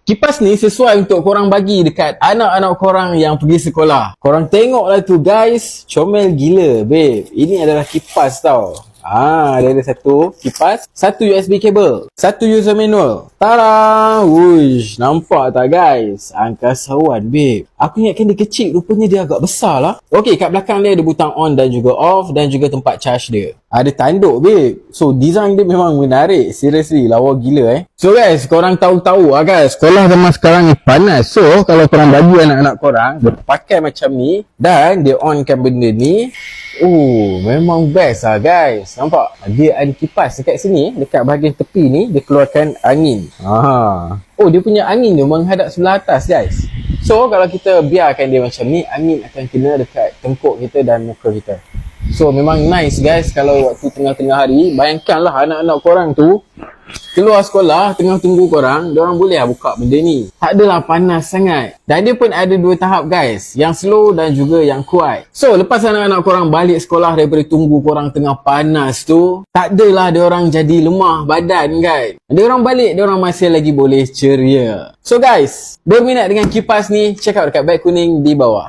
Kipas ni sesuai untuk korang bagi dekat anak-anak korang yang pergi sekolah. Korang tengoklah tu guys, comel gila babe. Ini adalah kipas tau. Dia ada satu kipas, satu USB kabel, satu user manual. Tada! Wush, nampak tak guys? Angkasawan babe. Aku ingatkan dia kecil, rupanya dia agak besar lah. Okey, kat belakang dia ada butang on dan juga off dan juga tempat charge dia. Ada tanduk babe. So design dia memang menarik. Seriously, lawa gila So guys, korang tahu-tahu guys, sekolah zaman sekarang ni panas. So kalau korang bagi anak-anak korang berpakai macam ni dan dia onkan benda ni, memang best guys. Nampak? Dia ada kipas dekat sini, dekat bahagian tepi ni, dia keluarkan angin. Dia punya angin dia menghadap sebelah atas guys. So kalau kita biarkan dia macam ni, angin akan kena dekat tengkuk kita dan muka kita. So memang nice guys kalau waktu tengah-tengah hari. Bayangkanlah anak-anak korang tu keluar sekolah, tengah tunggu korang, diorang boleh buka benda ni. Tak adalah panas sangat. Dan dia pun ada dua tahap guys, yang slow dan juga yang kuat. So lepas anak-anak korang balik sekolah daripada tunggu korang tengah panas tu, tak adalah diorang jadi lemah badan kan. Diorang balik, diorang masih lagi boleh ceria. So guys, berminat dengan kipas ni, check out dekat beg kuning di bawah.